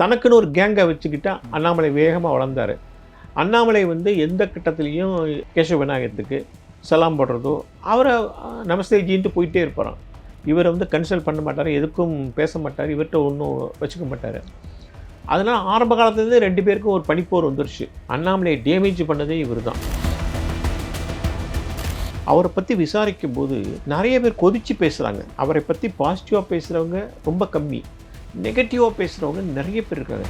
தனக்குன்னு ஒரு கேங்கை வச்சுக்கிட்டா அண்ணாமலை வேகமாக வளர்ந்தார். அண்ணாமலை வந்து எந்த கட்டத்துலேயும் கேசவ விநாயகத்துக்கு சலாம் போடுறதோ அவரை நமஸ்தே ஜின்ட்டு போயிட்டே இருப்பாராம். இவரை வந்து கன்சல்ட் பண்ண மாட்டார், எதுக்கும் பேச மாட்டார், இவர்கிட்ட ஒன்றும் வச்சுக்க மாட்டார். அதனால் ஆரம்ப காலத்துலேருந்து 2 பேருக்கும் ஒரு பனிப்போர் வந்துருச்சு. அண்ணாமலையை டேமேஜ் பண்ணதே இவர் தான். அவரை பற்றி விசாரிக்கும் போது நிறைய பேர் கொதித்து பேசுகிறாங்க. அவரை பற்றி பாசிட்டிவாக பேசுகிறவங்க ரொம்ப கம்மி, நெகட்டிவாக பேசுகிறவங்க நிறைய பேர் இருக்காங்க.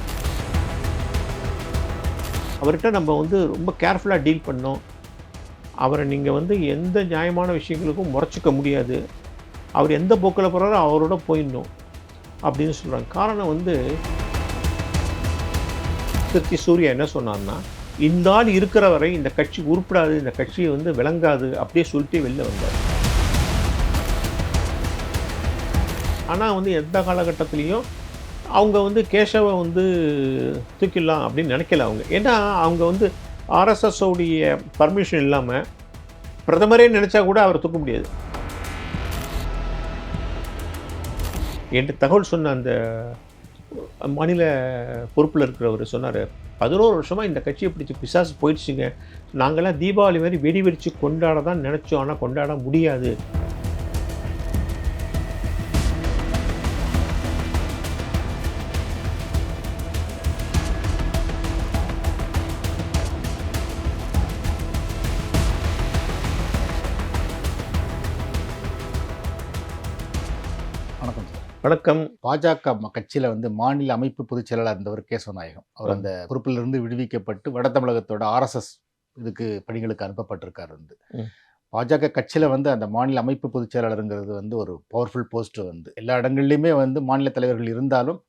அவர்கிட்ட நம்ம வந்து ரொம்ப கேர்ஃபுல்லாக டீல் பண்ணோம். அவரை நீங்கள் வந்து எந்த நியாயமான விஷயங்களுக்கும் முறைச்சிக்க முடியாது. அவர் எந்த போக்கில் போகிறாரோ அவரோட போயிடணும் அப்படின்னு சொல்கிறாங்க. காரணம் வந்து திருச்சி சூர்யா என்ன சொன்னார்னா, இந்த ஆள் இருக்கிற வரை இந்த கட்சி உருப்படாது, இந்த கட்சியை வந்து விளங்காது அப்படியே சொல்லிட்டு வெளில வந்தார். ஆனால் வந்து எந்த காலகட்டத்திலையும் அவங்க வந்து கேசவை வந்து தூக்கிடலாம் அப்படின்னு நினைக்கல அவங்க. ஏன்னா அவங்க வந்து ஆர்எஸ்எஸோடைய பர்மிஷன் இல்லாமல் பிரதமரே நினச்சா கூட அவரை தூக்க முடியாது. என்கிட்ட தகவல் சொன்ன அந்த மாநில பொறுப்பில் இருக்கிறவர் சொன்னார், 11 வருஷமாக இந்த கட்சியை பிடிச்சி பிசாசு போயிடுச்சுங்க. நாங்கள்லாம் தீபாவளி மாதிரி வெடி வெடித்து கொண்டாட தான் நினச்சோம், ஆனால் கொண்டாட முடியாது. வணக்கம் சார். வணக்கம். பாஜக கட்சியில் வந்து மாநில அமைப்பு பொதுச் செயலாளர் இருந்தவர் கேசவநாயகம். அவர் அந்த பொறுப்பிலிருந்து விடுவிக்கப்பட்டு வட தமிழகத்தோட ஆர்எஸ்எஸ் இதுக்கு பணிகளுக்கு அனுப்பப்பட்டிருக்காரு. வந்து பாஜக கட்சியில் வந்து அந்த மாநில அமைப்பு பொதுச் செயலாளருங்கிறது வந்து ஒரு பவர்ஃபுல் போஸ்ட். வந்து எல்லா இடங்கள்லையுமே வந்து மாநில தலைவர்கள் இருந்தாலும்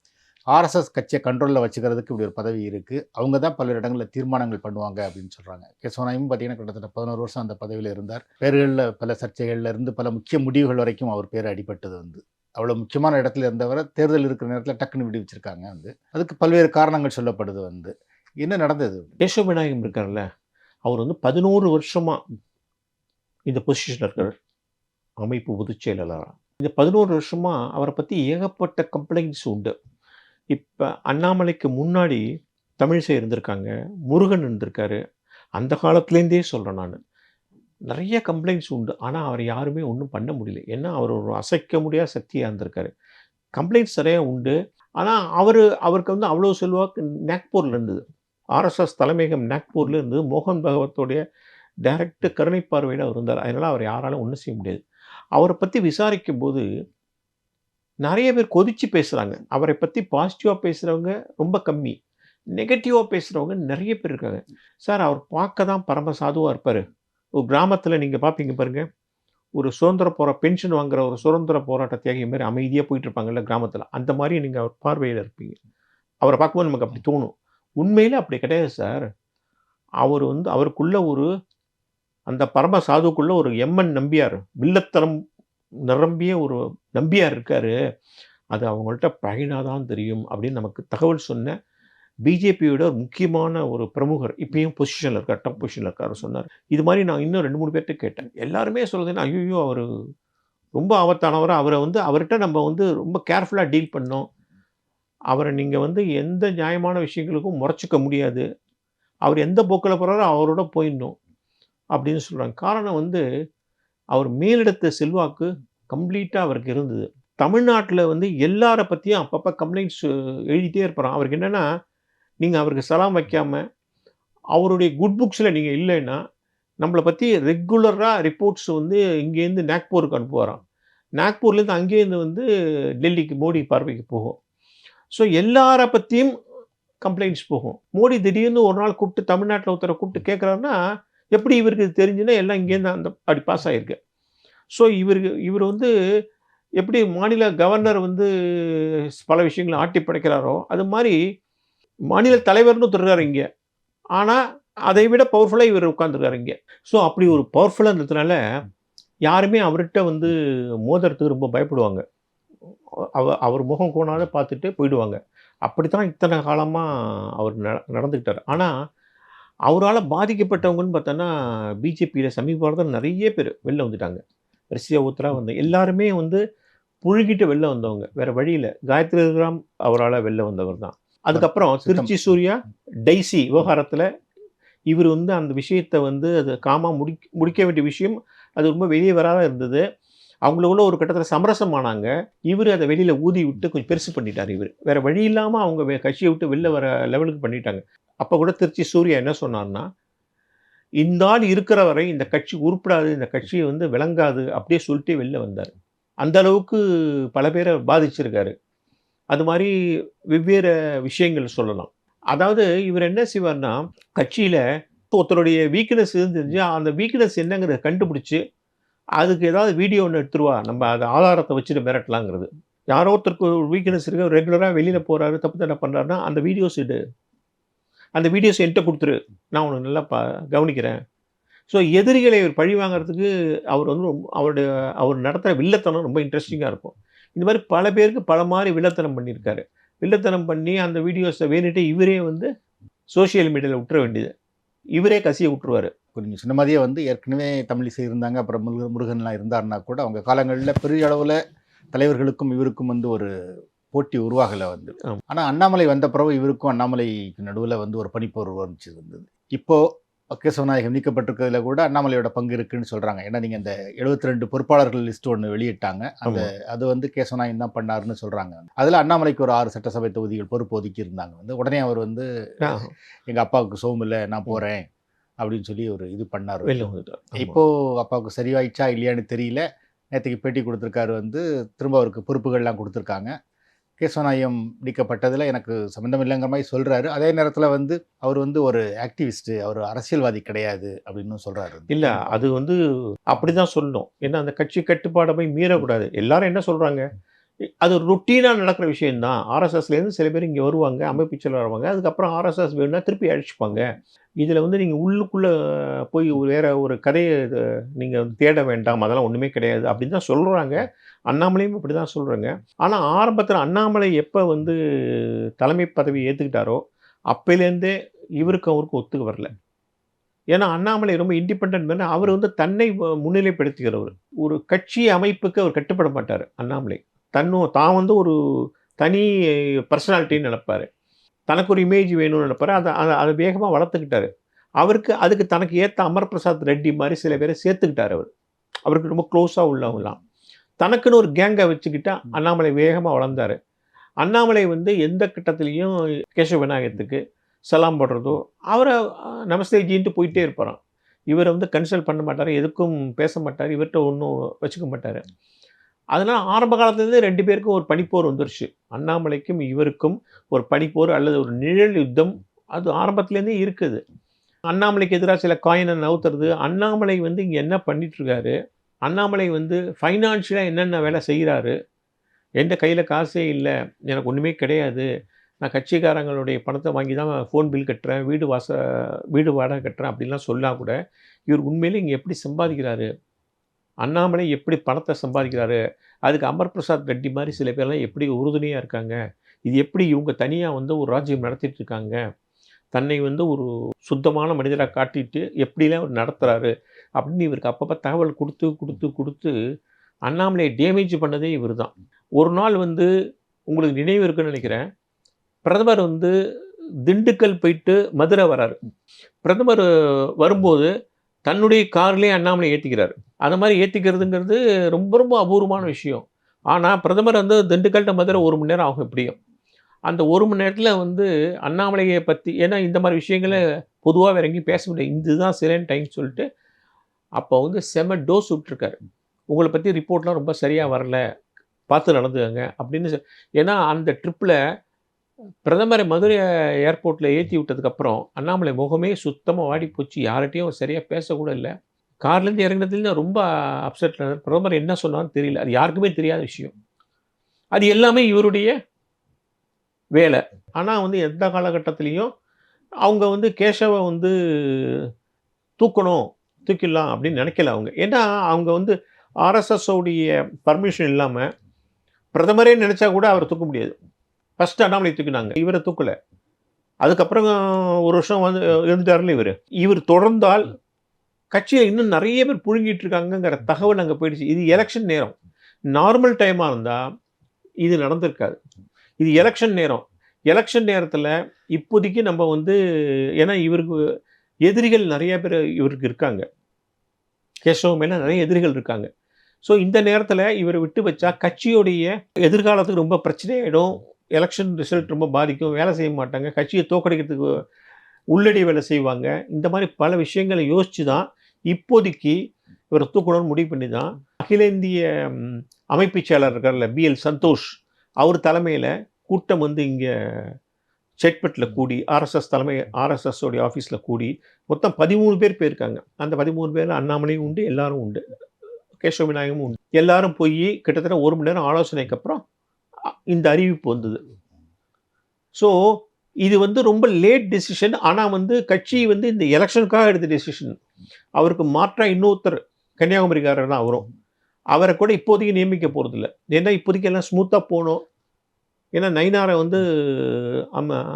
ஆர்எஸ்எஸ் கட்சியை கண்ட்ரோலில் வச்சுக்கிறதுக்கு இப்படி ஒரு பதவி இருக்குது. அவங்க தான் பல்வேறு இடங்களில் தீர்மானங்கள் பண்ணுவாங்க அப்படின்னு சொல்கிறாங்க. கேசவநாயகம் பார்த்தீங்கன்னா கிட்டத்தட்ட 11 வருஷம் அந்த பதவியில் இருந்தார். பேர்களில் பல சர்ச்சைகள்ல இருந்து பல முக்கிய முடிவுகள் வரைக்கும் அவர் பேர் அடிபட்டது. வந்து அவ்வளோ முக்கியமான இடத்துல இருந்தவரை தேர்தல் இருக்கிற நேரத்தில் டக்குன்னு விடுவிச்சிருக்காங்க. வந்து அதுக்கு பல்வேறு காரணங்கள் சொல்லப்படுது. வந்து என்ன நடந்தது? கேசவ விநாயகம் இருக்கார்ல, அவர் வந்து 11 வருஷமாக இந்த பொசிஷனில் இருக்கார், அமைப்பு பொதுச் செயலாளராக. இந்த 11 வருஷமாக அவரை பற்றி ஏகப்பட்ட கம்ப்ளைண்ட்ஸ் உண்டு. இப்போ அண்ணாமலைக்கு முன்னாடி தமிழிசை இருந்திருக்காங்க, முருகன் இருந்திருக்காரு. அந்த காலத்துலேருந்தே சொல்கிறேன் நான், நிறைய கம்ப்ளைண்ட்ஸ் உண்டு. ஆனால் அவர் யாருமே ஒன்றும் பண்ண முடியல. ஏன்னா அவர் ஒரு அசைக்க முடியாத சக்தியாக இருந்திருக்காரு. கம்ப்ளைண்ட்ஸ் நிறைய உண்டு. ஆனால் அவருக்கு வந்து அவ்வளோ செல்வாக்கு நாக்பூரில் இருந்தது. ஆர்எஸ்எஸ் தலைமையகம் நாக்பூரில் இருந்தது. மோகன் பகவத்தோடைய டைரக்ட் கருணை பார்வையில் அவர் இருந்தார். அதனால் அவர் யாராலும் ஒன்றும் செய்ய முடியாது. அவரை பற்றி விசாரிக்கும் போது நிறைய பேர் கொதித்து பேசுகிறாங்க. அவரை பற்றி பாசிட்டிவாக பேசுகிறவங்க ரொம்ப கம்மி, நெகட்டிவாக பேசுகிறவங்க நிறைய பேர் இருக்காங்க. சார், அவர் பார்க்க தான் பரம சாதுவாக இருப்பார். ஒரு கிராமத்தில் நீங்கள் பார்ப்பீங்க பாருங்கள், ஒரு பென்ஷன் வாங்குகிற ஒரு சுதந்திர போராட்ட தியாகி மாதிரி அமைதியாக போயிட்டுருப்பாங்கல்ல கிராமத்தில், அந்த மாதிரி நீங்கள் அவர் பார்வையில் இருப்பீங்க. அவரை பார்க்கும்போது நமக்கு அப்படி தோணும். உண்மையில் அப்படி கிடையாது சார். அவர் வந்து அவருக்குள்ள ஒரு அந்த பரம சாதுக்குள்ள ஒரு எம்என் நம்பியார், வில்லத்தனம் நிரம்பிய ஒரு நம்பியார் இருக்கார். அது அவங்கள்ட்ட பழகினாதான் தெரியும் அப்படின்னு நமக்கு தகவல் சொன்ன பிஜேபியோட ஒரு முக்கியமான ஒரு பிரமுகர், இப்பயும் பொசிஷனில் இருக்கார், டாப் பொசிஷனில் இருக்கார் சொன்னார். இது மாதிரி நான் இன்னும் 2-3 பேர்கிட்ட கேட்டேன். எல்லாருமே சொல்லுதுன்னா, ஐயோ அவர் ரொம்ப ஆபத்தானவர், அவரை வந்து அவர்கிட்ட நம்ம வந்து ரொம்ப கேர்ஃபுல்லாக டீல் பண்ணோம். அவரை நீங்கள் வந்து எந்த நியாயமான விஷயங்களுக்கும் முறைச்சிக்க முடியாது. அவர் எந்த போக்கில் போகிறாரோ அவரோட போயிடணும் அப்படின்னு சொல்கிறாங்க. காரணம் வந்து அவர் மேலிடத்த செல்வாக்கு கம்ப்ளீட்டாக அவருக்கு இருந்தது. தமிழ்நாட்டில் வந்து எல்லாரை பற்றியும் அப்பப்போ கம்ப்ளைண்ட்ஸ் எழுதிட்டே இருப்பாராம். அவருக்கு என்னென்னா, நீங்கள் அவருக்கு சலாம் வைக்காமல் அவருடைய குட் புக்ஸில் நீங்கள் இல்லைன்னா நம்மளை பற்றி ரெகுலராக ரிப்போர்ட்ஸ் வந்து இங்கேருந்து நாக்பூருக்கு அனுப்புவாராம். நாக்பூர்லேருந்து அங்கேருந்து வந்து டெல்லிக்கு மோடி பார்வைக்கு போகும். ஸோ எல்லாரை பற்றியும் கம்ப்ளைண்ட்ஸ் போகும். மோடி திடீர்னு ஒரு நாள் கூப்பிட்டு தமிழ்நாட்டில் ஒருத்தரை கூப்பிட்டு கேட்குறாருன்னா, எப்படி இவருக்கு தெரிஞ்சுன்னா எல்லாம் இங்கேருந்து அந்த அப்படி பாஸ் ஆகிருக்கு. ஸோ இவர் வந்து எப்படி மாநில கவர்னர் வந்து பல விஷயங்களை ஆட்டி படைக்கிறாரோ, அது மாதிரி மாநில தலைவர்னு ஒருத்தர் இங்கே, ஆனால் அதை விட பவர்ஃபுல்லாக இவர் உட்காந்துருக்காரு இங்கே. ஸோ அப்படி ஒரு பவர்ஃபுல்லாக இருந்ததுனால யாருமே அவர்கிட்ட வந்து மோதுறதுக்கு ரொம்ப பயப்படுவாங்க. அவர் முகம் கோணாத பார்த்துட்டு போயிடுவாங்க. அப்படித்தான் இத்தனை காலமாக அவர் நடந்துக்கிட்டார். ஆனால் அவரால் பாதிக்கப்பட்டவங்கன்னு பார்த்தோன்னா பிஜேபியில் சமீப காலத்தில் நிறைய பேர் வெளில வந்துட்டாங்க. வரிசையாக ஊத்தராக வந்த எல்லாருமே வந்து புழுகிட்டு வெளில வந்தவங்க, வேறு வழியில். காயத்ரி ராம் அவரால் வெளில வந்தவர் தான். அதுக்கப்புறம் திருச்சி சூர்யா டைசி விவகாரத்தில் இவர் வந்து அந்த விஷயத்தை வந்து அது முடிக்க வேண்டிய விஷயம் அது ரொம்ப வெளியே வராத இருந்தது. அவங்களுக்குள்ள ஒரு கட்டத்தில் சமரசமானாங்க. இவர் அதை வெளியில் ஊதி விட்டு கொஞ்சம் பெருசு பண்ணிட்டார். இவர் வேற வழி இல்லாமல் அவங்க கட்சியை விட்டு வெளில வர லெவலுக்கு பண்ணிட்டாங்க. அப்போ கூட திருச்சி சூர்யா என்ன சொன்னார்னா, இந்த ஆள் இருக்கிற வரை இந்த கட்சி உருப்படாது, இந்த கட்சியை வந்து விளங்காது அப்படியே சொல்லிட்டே வெளில வந்தார். அந்த அளவுக்கு பல பேரை பாதிச்சிருக்காரு. அது மாதிரி வெவ்வேறு விஷயங்கள் சொல்லலாம். அதாவது இவர் என்ன செய்வார்னா, கட்சியில ஒருத்தருடைய வீக்னஸ் தெரிஞ்சு அந்த வீக்னஸ் என்னங்கிறத கண்டுபிடிச்சு, அதுக்கு ஏதாவது வீடியோ ஒண்ணு எடுத்துட்டு வா, நம்ம அத ஆதாரத்த வச்சுட்டு மிரட்டலாங்கிறது. யாரோ ஒருத்தருக்கு ஒரு வீக்னஸ் இருக்கு, ரெகுலரா வெளியில போறாரு, தப்பு தண்டை பண்றாருன்னா, அந்த வீடியோஸ் எடு. அந்த வீடியோஸ் என்ட்ட குடுத்துரு. நான் உன்ன நல்லா கவனிக்கிறேன். ஸோ எதிரிகளை இவர் பழி வாங்குறதுக்கு அவர் வந்து அவர் நடத்துற வில்லத்தனம் ரொம்ப இன்ட்ரெஸ்டிங்கா இருக்கும். இந்த மாரி பல பேருக்கு பல மாரி வில்லத்தனம் பண்ணியிருக்காரு. வில்லத்தனம் பண்ணி அந்த வீடியோஸ வேணுன்ட்டே இவரே வந்து சோசியல் மீடியால விட்டுற வேண்டியது. இவரே கசிய விட்டுருவாரு. இப்போ நீங்க சொன்ன மாதிரியே வந்து ஏற்கனவே தமிழிசை இருந்தாங்க, அப்புறம் முருகன்லாம் இருந்தாருன்னா கூட, அவங்க காலங்கள்ல பெரிய அளவுல தலைவர்களுக்கும் இவருக்கும் வந்து ஒரு போட்டி உருவாகல வந்து. ஆமா. ஆனா அண்ணாமலை வந்த பிறகு இவருக்கும் அண்ணாமலைக்கு நடுவுல வந்து ஒரு பனிப்போர் உருவாச்சு இருந்தது. இப்போ கேசவநாயகம் நீக்கப்பட்டிருக்கிறதுல கூட அண்ணாமலையோட பங்கு இருக்குன்னு சொல்றாங்க. ஏன்னா நீங்க அந்த 72 பொறுப்பாளர்கள் லிஸ்ட் ஒண்ணு வெளியிட்டாங்க. அந்த ஆமா. அது வந்து கேசவநாயகம் தான் பண்ணாருன்னு சொல்றாங்க. அதுல அண்ணாமலைக்கு ஒரு 6 சட்டசபை தொகுதிகள் பொறுப்பு ஒதுக்கி இருந்தாங்க வந்து. உடனே அவர் வந்து ஆ. எங்க அப்பாவுக்கு சோம் இல்ல, நான் போறேன் அப்படின்னு சொல்லி ஒரு இது பண்ணாரு. வெளில வந்துட்டார். ஆமா. இப்போ அப்பாவுக்கு சரியாயிடுச்சா இல்லையான்னு தெரியல. நேத்துக்கு பேட்டி கொடுத்திருக்காரு வந்து, திரும்ப அவருக்கு பொறுப்புகள்லாம் கொடுத்துருக்காங்க. கேசவநாயகம் நீக்கப்பட்டதுல எனக்கு சம்மந்தம் இல்லைங்கிற மாதிரி சொல்றாரு. அதே நேரத்துல வந்து அவர் வந்து ஒரு ஆக்டிவிஸ்ட், அவர் அரசியல்வாதி கிடையாது அப்படின்னு சொல்றாரு. இல்ல அது வந்து அப்படிதான் சொல்லணும். ஏன்னா அந்த கட்சி கட்டுப்பாட போய் மீறக்கூடாது. எல்லாரும் என்ன சொல்றாங்க? அது ரொட்டீனா நடக்கிற விஷயம் தான். ஆர்எஸ்எஸ்லேருந்து சில பேர் இங்க வருவாங்க, அமைப்பு செயலர் வருவாங்க. அதுக்கப்புறம் ஆர்எஸ்எஸ் வேணும்னா திருப்பி அழிச்சுப்பாங்க. இதுல வந்து நீங்க உள்ளுக்குள்ள போய் வேற ஒரு கதைய நீங்க தேட வேண்டாம். அதெல்லாம் ஒண்ணுமே கிடையாது. அப்படின்னு தான் சொல்றாங்க. அண்ணாமலையும் அப்படிதான் சொல்றாங்க. ஆனா ஆரம்பத்துல அண்ணாமலை எப்ப வந்து தலைமை பதவி ஏத்துக்கிட்டாரோ, அப்பையிலேருந்தே இவருக்கும் அவருக்கும் ஒத்துக்க வரல. ஏன்னா அண்ணாமலை ரொம்ப இண்டிபெண்டன்ட் மேன். அவர் வந்து தன்னை முன்னிலைப்படுத்திக்கிறவர். ஒரு கட்சி அமைப்புக்கு அவர் கட்டுப்பட மாட்டாரு அண்ணாமலை. தான் வந்து ஒரு தனி பர்சனாலிட்டின்னு நெனைப்பாரு. தனக்கு ஒரு இமேஜ் வேணும்னு நெனைப்பாரு. அத வேகமா வளர்த்துக்கிட்டாரு. அதுக்கு தனக்கு ஏத்த அமர் பிரசாத் ரெட்டி மாரி சில பேர சேர்த்துக்கிட்டாரு அவரு. அவருக்கு ரொம்ப க்ளோஸா உள்ளவங்கலாம். தனக்குன்னு ஒரு கேங்க வச்சுக்கிட்டா அண்ணாமலை வேகமா வளர்ந்தாரு. அண்ணாமலை வந்து எந்த கட்டத்திலயும் கேசவ விநாயகத்துக்கு சலாம் போடுறதோ, அவர நமஸ்தே ஜின்ட்டு போயிட்டே இருப்பாராம். இவர வந்து கன்சல்ட் பண்ண மாட்டாரு. எதுக்கும் பேச மாட்டாரு. இவர்ட்ட ஒண்ணும் வச்சுக்க மாட்டாரு. அதனால ஆரம்ப காலத்துலேருந்தே 2 பேருக்கும் ஒரு பனிப்போர் வந்துருச்சு. அண்ணாமலைக்கும் இவருக்கும் ஒரு பனிப்போர் அல்லது ஒரு நிழல் யுத்தம் அது ஆரம்பத்துலேருந்தே இருக்குது. அண்ணாமலைக்கு எதிரா சில காயின நவுத்துறது. அண்ணாமலை வந்து இங்க என்ன பண்ணிட்டுருக்காரு? அண்ணாமலை வந்து ஃபைனான்ஷியலா என்னென்ன வேலை செய்றாரு? என்ட்ட கையில காசே இல்ல. எனக்கு ஒண்ணுமே கிடையாது. நான் கட்சிக்காரங்களுடைய பணத்த வாங்கி தான் ஃபோன் பில் கட்டுறேன். வீடு வாடகை கட்டுறேன் அப்படின்லாம் சொன்னா கூட, இவர் உண்மையிலே இங்க எப்படி சம்பாதிக்கிறாரு? அண்ணாமலை எப்படி பணத்த சம்பாதிக்கிறாரு? அதுக்கு அமர் பிரசாத் ரெட்டி மாரி சில பேர்லாம் எப்படி உறுதுணையா இருக்காங்க? இது எப்படி இவங்க தனியா வந்து ஒரு ராஜ்யம் நடத்திட்டு இருக்காங்க? தன்னை வந்து ஒரு சுத்தமான மனிதரா காட்டிட்டு எப்படிலாம் அவர் நடத்துறாரு? அப்படின்னு இவருக்கு அப்பப்ப தகவல் குடுத்து அண்ணாமலைய டேமேஜ் பண்ணதே இவரு தான். ஒரு நாள் வந்து உங்களுக்கு நினைவு இருக்குன்னு நெனைக்கிறேன். பிரதமர் வந்து திண்டுக்கல் போயிட்டு மதுரை வராரு. பிரதமர் வரும்போது தன்னுடைய கார்லயே அண்ணாமலை ஏத்திக்கிறாரு. அந்த மாரி ஏத்திக்கிறதுங்கிறது ரொம்ப ரொம்ப அபூர்வமான விஷயம். ஆனா பிரதமர் வந்து திண்டுக்கல் டூ மதுரை 1 மணி நேரம் ஆகும் எப்படியும். அந்த 1 மணி நேரத்தில வந்து அண்ணாமலைய பத்தி ஏன்னா இந்த மாரி விஷயங்கள பொதுவா வேற எங்கேயும் பேச முடியாது. இதுதான் சரியான டைம்னு சொல்லிட்டு, அப்போ வந்து செம டோஸ் விட்டுருக்காரு. உங்கள பத்தி ரிப்போர்ட்லாம் ரொம்ப சரியா வரல. பார்த்து நடந்துக்கங்க அப்படின்னு ஏன்னா அந்த ட்ரிப்ல பிரதமரை மதுரை ஏர்போர்ட்ல ஏத்தி விட்டதுக்கப்புறம், அண்ணாமலை முகமே சுத்தமா வாடி போச்சு. யார்ட்டயும் சரியா பேசக்கூட இல்ல. கார்லேருந்து இறங்குனதுலேருந்து ரொம்ப அப்செட்ல இருந்தாரு. பிரதமர் என்ன சொன்னாருன்னு தெரியல. அது யாருக்குமே தெரியாத விஷயம். அது எல்லாமே இவருடைய வேல. ஆனா வந்து எந்த காலகட்டத்திலயும் அவங்க வந்து கேஷவ வந்து தூக்கணும், தூக்கிடலாம் அப்படின்னு நெனைக்கல அவங்க. ஏன்னா அவங்க வந்து ஆர்எஸ்எஸ் உடைய பர்மிஷன் இல்லாம பிரதமரே நெனைச்சா கூட அவர தூக்க முடியாது. ஃபர்ஸ்ட் அண்ணாமலை தூக்கினாங்க. இவர தூக்கல. அதுக்கப்புறம் 1 வருஷம் வந்து இருந்துட்டாருல்ல இவரு. இவர் தொடர்ந்தால் கட்சியில இன்னும் நெறைய பேர் புழுங்கிட்டு இருக்காங்கங்கிற தகவல் அங்க போயிடுச்சு. இது எலக்ஷன் நேரம். நார்மல் டைமா இருந்தா இது நடந்திருக்காது. இது எலக்ஷன் நேரம். எலெக்ஷன் நேரத்தில் இப்போதைக்கு நம்ம வந்து ஏன்னா இவருக்கு எதிரிகள் நிறைய பேர் இவருக்கு இருக்காங்க. கேசவ மேலே நிறைய எதிரிகள் இருக்காங்க. ஸோ இந்த நேரத்தில் இவரை விட்டு வச்சா கட்சியுடைய எதிர்காலத்துக்கு ரொம்ப பிரச்சனையாயிடும். எலெக்ஷன் ரிசல்ட் ரொம்ப பாதிக்கும். வேலை செய்ய மாட்டாங்க. கட்சியை தோற்கடிக்கிறதுக்கு உள்ளடி வேலை செய்வாங்க. இந்த மாதிரி பல விஷயங்களை யோசித்து தான் இப்போதைக்கு இவரை தூக்கணும்னு முடிவு பண்ணி தான் அகில இந்திய அமைப்பு செயலர் இருக்கார்ல பிஎல் சந்தோஷ் அவர் தலைமையில் கூட்டம் வந்து இங்கே செட்பட்டில் கூடி ஆர்எஸ்எஸ் உடைய ஆஃபீஸில் கூடி மொத்தம் 13 பேர் போயிருக்காங்க. அந்த 13 பேரில் அண்ணாமலையும் உண்டு, எல்லாரும் உண்டு, கேசவ விநாயகமும் உண்டு. எல்லாரும் போய் கிட்டத்தட்ட 1 மணி நேரம் ஆலோசனைக்கு அப்புறம் இந்த அறிவிப்பு வந்தது. ஸோ இது வந்து ரொம்ப லேட் டெசிஷன். ஆனால் வந்து கட்சி வந்து இந்த எலெக்ஷனுக்காக எடுத்த டெசிஷன். அவருக்கு மாற்றாக இன்னொருத்தர் கன்னியாகுமரிக்காரர் தான் அவரும். அவரை கூட இப்போதைக்கு நியமிக்க போகிறதில்ல. ஏன்னா இப்போதைக்கு எல்லாம் ஸ்மூத்தாக போகணும். ஏன்னா நயினாரை வந்து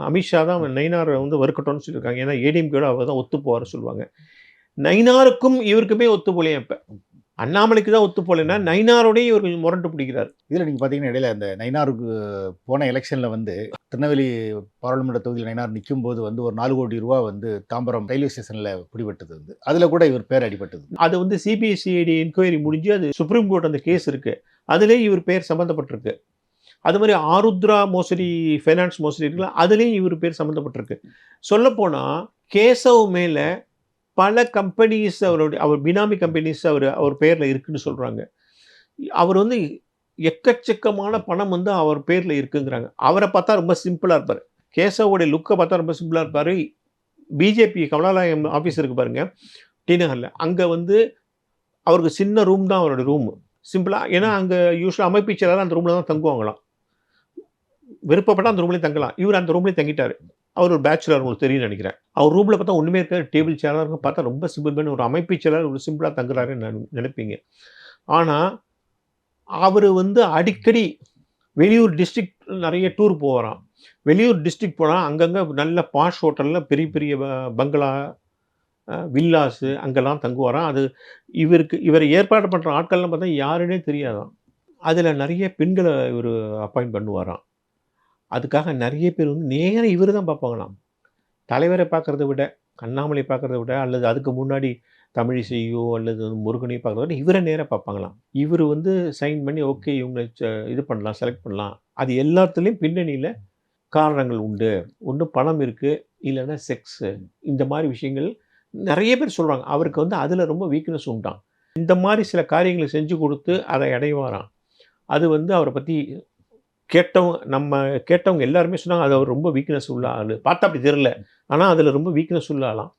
அமித்ஷா தான் நயினாரை வந்து வறுக்கட்டும்னு சொல்லியிருக்காங்க. ஏன்னா ஏடிஎம்கேட அவர் தான் ஒத்து போவார் சொல்லுவாங்க. நயினாருக்கும் இவருக்குமே ஒத்து போலையா? இப்போ அண்ணாமலைக்கு தான் ஒத்து போகலைன்னா நயினாரோடையும் இவர் கொஞ்சம் முரண்டு பிடிக்கிறார். இதில் நீங்கள் பார்த்தீங்கன்னா இடையில அந்த நயினாருக்கு போன எலெக்ஷனில் வந்து திருநெல்வேலி பாராளுமன்ற தொகுதியில் நயினார் நிற்கும் போது வந்து ஒரு 4 கோடி ரூபா வந்து தாம்பரம் ரயில்வே ஸ்டேஷனில் பிடிபட்டது வந்து அதில் கூட இவர் பேர் அடிபட்டது. அது வந்து சிபிஎஸ்சிஐடி என்கொயரி முடிஞ்சு அது சுப்ரீம் கோர்ட் அந்த கேஸ் இருக்குது. அதுலேயே இவர் பேர் சம்மந்தப்பட்டிருக்கு. அது மாதிரி ஆருத்ரா மோசடி, ஃபைனான்ஸ் மோசடி இருக்குல்ல, அதுலேயும் இவர் பேர் சம்மந்தப்பட்டிருக்கு. சொல்லப்போனால் கேசவ் மேலே பல கம்பெனிஸ் அவர் பினாமி கம்பெனிஸ் அவர் பேரில் இருக்குன்னு சொல்கிறாங்க. அவர் வந்து எக்கச்சக்கமான பணம் வந்து அவர் பேரில் இருக்குங்கிறாங்க. அவரை பார்த்தா ரொம்ப சிம்பிளாக இருப்பார். கேசவோடைய லுக்கை பார்த்தா ரொம்ப சிம்பிளாக இருப்பார். பிஜேபி கமலாலயம் ஆஃபீஸ் இருக்குது பாருங்கள் டி நகரில், அங்கே வந்து அவருக்கு சின்ன ரூம் தான் அவரோட ரூம் சிம்பிளாக. ஏன்னா அங்கே யூஸ்வலாக அமைப்பு செயலாளர் அந்த ரூமில் தான் தங்குவாங்களாம். விருப்பப்பட்டால் அந்த ரூம்லேயும் தங்கலாம். இவர் அந்த ரூம்லேயும் தங்கிட்டார். அவர் ஒரு பேச்சுலர், உங்களுக்கு தெரியும்னு நினைக்கிறேன். அவர் ரூமில் பார்த்தா ஒன்றுமே இருக்காது. டேபிள் சேராக பார்த்தா ரொம்ப சிம்பிள் ஒரு அமைப்பு செயலாளர் ஒரு சிம்பிளாக தங்குறாருன்னு நினைப்பீங்க. ஆனால் அவர் வந்து அடிக்கடி வெளியூர் டிஸ்ட்ரிக்ட் நிறைய டூர் போகிறான். வெளியூர் டிஸ்ட்ரிக்ட் போனால் அங்கங்கே நல்ல பாஷ் ஹோட்டலில் பெரிய பெரிய பங்களா, வில்லாஸு அங்கெல்லாம் தங்குவாராம். அது இவரை ஏற்பாடு பண்ணுற ஆட்கள்லாம் பார்த்தா யாருன்னே தெரியாதான். அதில் நிறைய பெண்களை இவர் அப்பாயிண்ட் பண்ணுவாராம். அதுக்காக நிறைய பேர் வந்து நேராக இவர் தான் பார்ப்பாங்களாம். தலைவரை பார்க்குறத விட, அண்ணாமலை பார்க்குறத விட, அல்லது அதுக்கு முன்னாடி தமிழிசையோ அல்லது முருகனையோ பார்க்குறத விட இவரை நேராக பார்ப்பாங்களாம். இவர் வந்து சைன் பண்ணி ஓகே இவங்களை இது பண்ணலாம், செலக்ட் பண்ணலாம். அது எல்லாத்துலேயும் பின்னணியில் காரணங்கள் உண்டு. ஒன்று பணம் இருக்குது, இல்லைன்னா செக்ஸு, இந்த மாதிரி விஷயங்கள் நிறைய பேர் சொல்கிறாங்க. அவருக்கு வந்து அதில் ரொம்ப வீக்னஸ் உண்டான். இந்த மாதிரி சில காரியங்களை செஞ்சு கொடுத்து அதை அடைவாராம். அது வந்து அவரை பற்றி கேட்டவங்க எல்லாருமே சொன்னாங்க அது அவர் ரொம்ப வீக்னஸ் உள்ள ஆள். பார்த்தா அப்படி தெரியல, ஆனால் அதில் ரொம்ப வீக்னஸ் உள்ள ஆளாம்.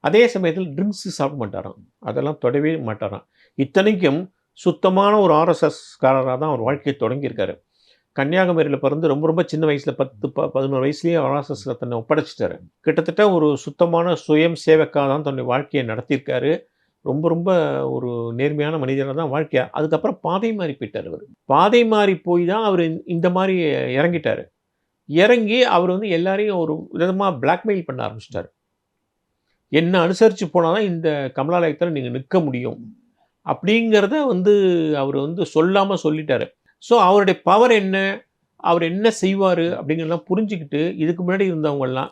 அதே சமயத்தில் ட்ரிங்க்ஸு சாப்பிட மாட்டாராம். அதெல்லாம் தொடவே மாட்டாராம். இத்தனைக்கும் சுத்தமான ஒரு ஆர்எஸ்எஸ்காரராக தான் அவர் வாழ்க்கையை தொடங்கியிருக்காரு. கன்னியாகுமரியில் பிறந்து ரொம்ப ரொம்ப சின்ன வயசில் 10-11 வயசுலேயே ஆர்எஸ்எஸில் தன்னை ஒப்படைச்சிட்டாரு. கிட்டத்தட்ட ஒரு சுத்தமான சுயம் சேவக்காக தான் தன்னுடைய வாழ்க்கையை நடத்தியிருக்காரு. ரொம்ப ரொம்ப ஒரு நேர்மையான மனிதனாக தான் வாழ்க்கையா. அதுக்கப்புறம் பாதை மாறி போயிட்டார். அவர் பாதை மாறி போய் தான் அவர் இந்த மாதிரி இறங்கிட்டார். இறங்கி அவர் வந்து எல்லாரையும் ஒரு விதமாக பிளாக்மெயில் பண்ண ஆரம்பிச்சிட்டார். என்ன அனுசரித்து போனால் தான் இந்த கமலாலயத்தில் நீங்கள் நிற்க முடியும் அப்படிங்கிறத வந்து அவர் வந்து சொல்லாமல் சொல்லிட்டார். ஸோ அவருடைய பவர் என்ன, அவர் என்ன செய்வார் அப்படிங்கிறதெல்லாம் புரிஞ்சுக்கிட்டு இதுக்கு முன்னாடி இருந்தவங்கெல்லாம்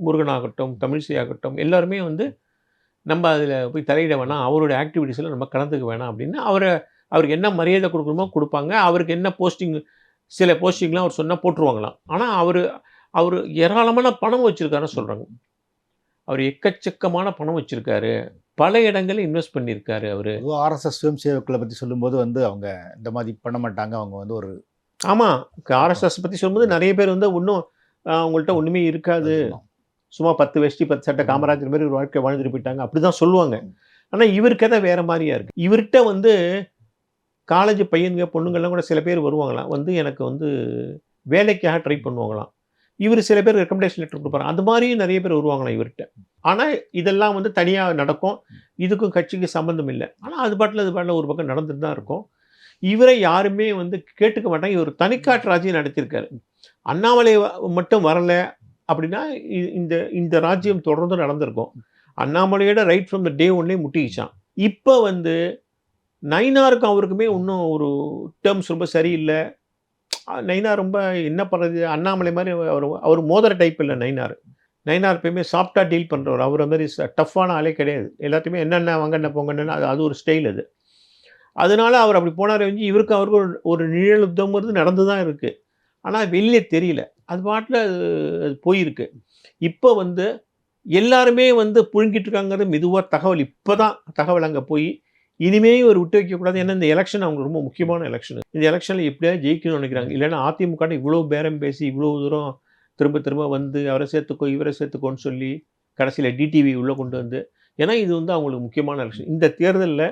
முருகனாகட்டும், தமிழிசை ஆகட்டும், எல்லாருமே வந்து நம்ம அதில் போய் தலையிட வேணாம், அவருடைய ஆக்டிவிட்டீஸில் நம்ம கலந்துக்க வேணாம் அப்படின்னு அவருக்கு என்ன மரியாதை கொடுக்கணுமோ கொடுப்பாங்க. அவருக்கு என்ன சில போஸ்டிங்லாம் அவர் சொன்னால் போட்டுருவாங்களாம். ஆனால் அவர் ஏராளமான பணம் வச்சுருக்காருன்னு சொல்கிறாங்க. அவர் எக்கச்சக்கமான பணம் வச்சுருக்காரு. பல இடங்களில் இன்வெஸ்ட் பண்ணியிருக்காரு அவர். ஆர்எஸ்எஸ் சுயம் சேவக்களை பற்றி சொல்லும்போது வந்து அவங்க இந்த மாதிரி பண்ண மாட்டாங்க. அவங்க வந்து ஒரு ஆமாம், ஆர்எஸ்எஸ் பற்றி சொல்லும்போது நிறைய பேர் வந்து இன்னும் அவங்கள்ட்ட ஒன்றுமே இருக்காது, சும்மா 10 வேஷ்டி 10 சட்டை காமராஜர் மாதிரி ஒரு வாழ்க்கை வாழ்ந்துட்டு போயிட்டாங்க அப்படி தான் சொல்லுவாங்க. ஆனால் இவருக்கு தான் வேறு மாதிரியா இருக்குது. இவர்கிட்ட வந்து காலேஜ் பையனுங்க பொண்ணுங்கள்லாம் கூட சில பேர் வருவாங்களாம், வந்து எனக்கு வந்து வேலைக்காக ட்ரை பண்ணுவாங்களாம். இவர் சில பேர் ரெக்கமெண்டேஷன் லெட்டர் கொடுப்பாரு. அந்த மாதிரியும் நிறைய பேர் வருவாங்களாம் இவர்கிட்ட. ஆனால் இதெல்லாம் வந்து தனியாக நடக்கும். இதுக்கும் கட்சிக்கு சம்மந்தம் இல்லை. ஆனால் அது பாட்டில் ஒரு பக்கம் நடந்துட்டு தான் இருக்கும். இவரை யாருமே வந்து கேட்டுக்க மாட்டாங்க. இவர் தனிக்காட்டு ராஜ்யம் நடத்தியிருக்காரு. அண்ணாமலை மட்டும் வரலை அப்படின்னா இந்த ராஜ்யம் தொடர்ந்து நடந்திருக்கும். அண்ணாமலையோட ரைட் ஃப்ரம் த டே ஒன்லேயே முட்டிக்கிச்சான். இப்போ வந்து நயினாருக்கும் அவருக்குமே இன்னும் ஒரு டேர்ம்ஸ் ரொம்ப சரியில்லை. நயினார் ரொம்ப என்ன பண்ணுறது, அண்ணாமலை மாதிரி அவர் அவர் மோதிர டைப் இல்லை நயினார். நயினார் எப்பயுமே சாஃப்டாக டீல் பண்ணுறவர். அவரை மாதிரி டஃப்பான ஆளே கிடையாது. எல்லாத்தையுமே என்னென்ன வாங்கண்ண போங்கண்ணா அது அது ஒரு ஸ்டைல் அது. அதனால அவர் அப்படி போனார் ஒழிஞ்சு இவருக்கு அவருக்கு ஒரு நிழல் யுத்தம்ங்கிறது நடந்து தான் இருக்குது. ஆனால் வெளியே தெரியல. அது பாட்டில் அது போயிருக்கு. இப்போ வந்து எல்லாருமே வந்து புழுங்கிட்டு இருக்காங்கிறது மெதுவாக தகவல் இப்போ தான் தகவல் அங்கே போய் இனிமே ஒரு விட்டு வைக்கக்கூடாது. ஏன்னா இந்த எலெக்ஷன் அவங்களுக்கு ரொம்ப முக்கியமான எலெக்ஷன். இந்த எலெக்ஷனில் எப்படியாவது ஜெயிக்கணும்னு நினைக்கிறாங்க. இல்லைன்னா அதிமுக இவ்வளோ பேரம் பேசி இவ்வளோ தூரம் திரும்ப திரும்ப வந்து அவரை சேர்த்துக்கோ இவரை சேர்த்துக்கோன்னு சொல்லி கடைசியில் டிடிவி உள்ளே கொண்டு வந்து, ஏன்னா இது வந்து அவங்களுக்கு முக்கியமான எலெக்ஷன். இந்த தேர்தலில்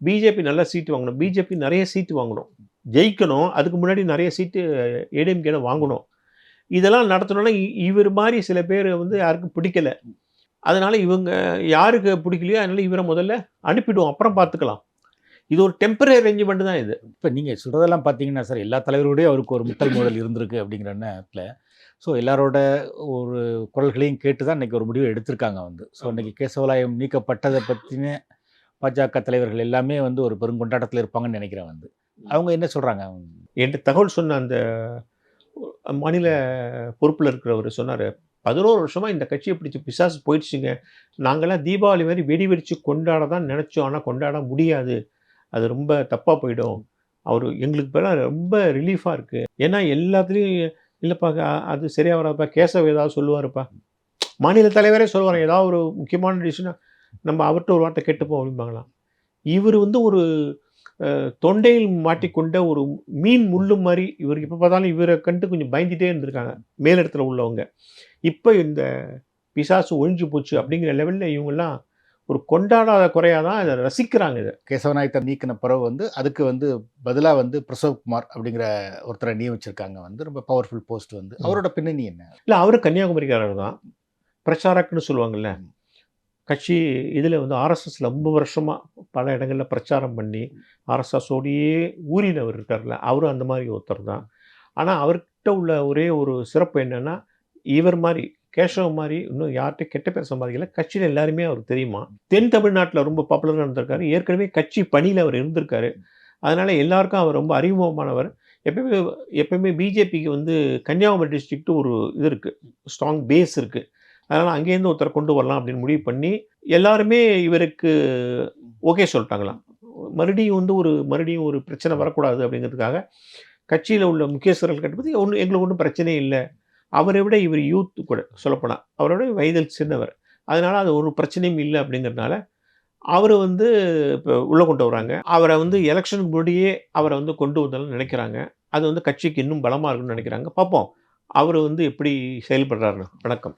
பிஜேபி நல்ல சீட்டு வாங்கணும். பிஜேபி நிறைய சீட்டு வாங்கணும், ஜெயிக்கணும். அதுக்கு முன்னாடி நிறைய சீட்டு ஏடிஎம்கேல வாங்கணும். இதெல்லாம் நடத்தணும்னா இவர் மாதிரி சில பேர் வந்து யாருக்கும் பிடிக்கல. அதனால இவங்க யாருக்கு பிடிக்கலையோ அதனால இவரை முதல்ல அனுப்பிடுவோம், அப்புறம் பார்த்துக்கலாம். இது ஒரு டெம்பரரி அரேஞ்ச்மெண்ட் தான் இது. இப்போ நீங்கள் சொல்கிறதெல்லாம் பார்த்தீங்கன்னா சார், எல்லா தலைவரோடையும் அவருக்கு ஒரு முட்டல் மோதல் இருந்திருக்கு அப்படிங்கிற நேரத்தில் ஸோ எல்லாரோட ஒரு குரல்களையும் கேட்டு தான் இன்றைக்கி ஒரு முடிவை எடுத்திருக்காங்க வந்து. ஸோ இன்றைக்கி கேசவலாயம் நீக்கப்பட்டதை பற்றின பாஜக தலைவர்கள் எல்லாமே வந்து ஒரு பெருங்கொண்டாட்டத்தில் இருப்பாங்கன்னு நினைக்கிறேன் வந்து. அவங்க என்ன சொல்கிறாங்க? என்கிட்ட தகவல் சொன்ன அந்த மாநில பொறுப்பில் இருக்கிறவர் சொன்னார், 11 வருஷமாக இந்த கட்சியை பிடிச்சி பிசாசு போயிடுச்சுங்க. நாங்கள்லாம் தீபாவளி மாதிரி வெடி வெடித்து கொண்டாட தான் நினச்சோம், ஆனால் கொண்டாட முடியாது. அது ரொம்ப தப்பாக போயிடும். அவர் எங்களுக்கு பேர ரொம்ப ரிலீஃபாக இருக்குது. ஏன்னா எல்லாத்துலேயும் இல்லைப்பா அது சரியாக வராதுப்பா, கேசவ ஏதாவது சொல்லுவாருப்பா, மாநில தலைவரே சொல்லுவார். ஏதாவது ஒரு முக்கியமான டிசிஷனாக நம்ம அவர்கிட்ட ஒரு வார்த்தை கேட்டுப்போம் அப்படிம்பாங்களாம். இவர் வந்து ஒரு தொண்டையில் மாட்டிக்கொண்ட ஒரு மீன் முள்ளு மாதிரி. இவருக்கு எப்போ பார்த்தாலும் இவரை கண்டு கொஞ்சம் பயந்துகிட்டே இருந்திருக்காங்க மேலிடத்தில் உள்ளவங்க. இப்போ இந்த பிசாசு ஒழிஞ்சு போச்சு அப்படிங்கிற லெவலில் இவங்கெல்லாம் ஒரு கொண்டாடாத குறையாக தான் இதை ரசிக்கிறாங்க. இதை கேசவநாயத்தை நீக்கின பிறகு வந்து அதுக்கு வந்து பதிலாக வந்து பிரசவ்குமார் அப்படிங்கிற ஒருத்தரை நியமிச்சிருக்காங்க வந்து, ரொம்ப பவர்ஃபுல் போஸ்ட் வந்து. அவரோட பின்னணி என்ன? இல்லை, அவரு கன்னியாகுமரிக்காரர் தான். பிரச்சாரக்குன்னு சொல்லுவாங்கள்ல, கட்சி இதில் வந்து ஆர்எஸ்எஸ்ல ரொம்ப வருஷமாக பல இடங்களில் பிரச்சாரம் பண்ணி ஆர்எஸ்எஸோடையே ஊறினவர் இருக்கார்ல, அவரும் அந்த மாதிரி ஒருத்தர் தான். ஆனால் அவர்கிட்ட உள்ள ஒரே ஒரு சிறப்பு என்னென்னா, இவர் மாதிரி கேசவ மாதிரி இன்னும் யார்கிட்ட கெட்ட பேர் சம்பாதிக்கல. கட்சியில் எல்லாருமே அவருக்கு தெரியுமா. தென் தமிழ்நாட்டில் ரொம்ப பாப்புலராக இருந்திருக்காரு. ஏற்கனவே கட்சி பணியில் அவர் இருந்திருக்காரு. அதனால் எல்லாருக்கும் அவர் ரொம்ப அறிமுகமானவர். எப்பயுமே பிஜேபிக்கு வந்து கன்னியாகுமரி டிஸ்ட்ரிக்ட்டு ஒரு இது இருக்குது, ஸ்ட்ராங் பேஸ் இருக்குது. அதனால் அங்கேருந்து ஒருத்தரை கொண்டு வரலாம் அப்படின்னு முடிவு பண்ணி எல்லாருமே இவருக்கு ஓகே சொல்லிட்டாங்களாம். மறுபடியும் ஒரு பிரச்சனை வரக்கூடாது அப்படிங்கிறதுக்காக கட்சியில் உள்ள முக்கியஸ்தர்கள் கட்டுப்பது எங்களுக்கு ஒன்றும் பிரச்சனையே இல்லை. அவரை விட இவர் யூத் கூட சொல்லப்போனால் அவரோட வயதில் சின்னவர். அதனால் அது ஒரு பிரச்சனையும் இல்லை அப்படிங்கிறதுனால அவர் வந்து இப்போ உள்ளே கொண்டு வராங்க. அவரை வந்து எலெக்ஷனுக்கு முன்னாடியே அவரை வந்து கொண்டு வந்தாலும் நினைக்கிறாங்க. அது வந்து கட்சிக்கு இன்னும் பலமாக இருக்குன்னு நினைக்கிறாங்க. பார்ப்போம் அவர் வந்து எப்படி செயல்படுறாருன்னு. வணக்கம்.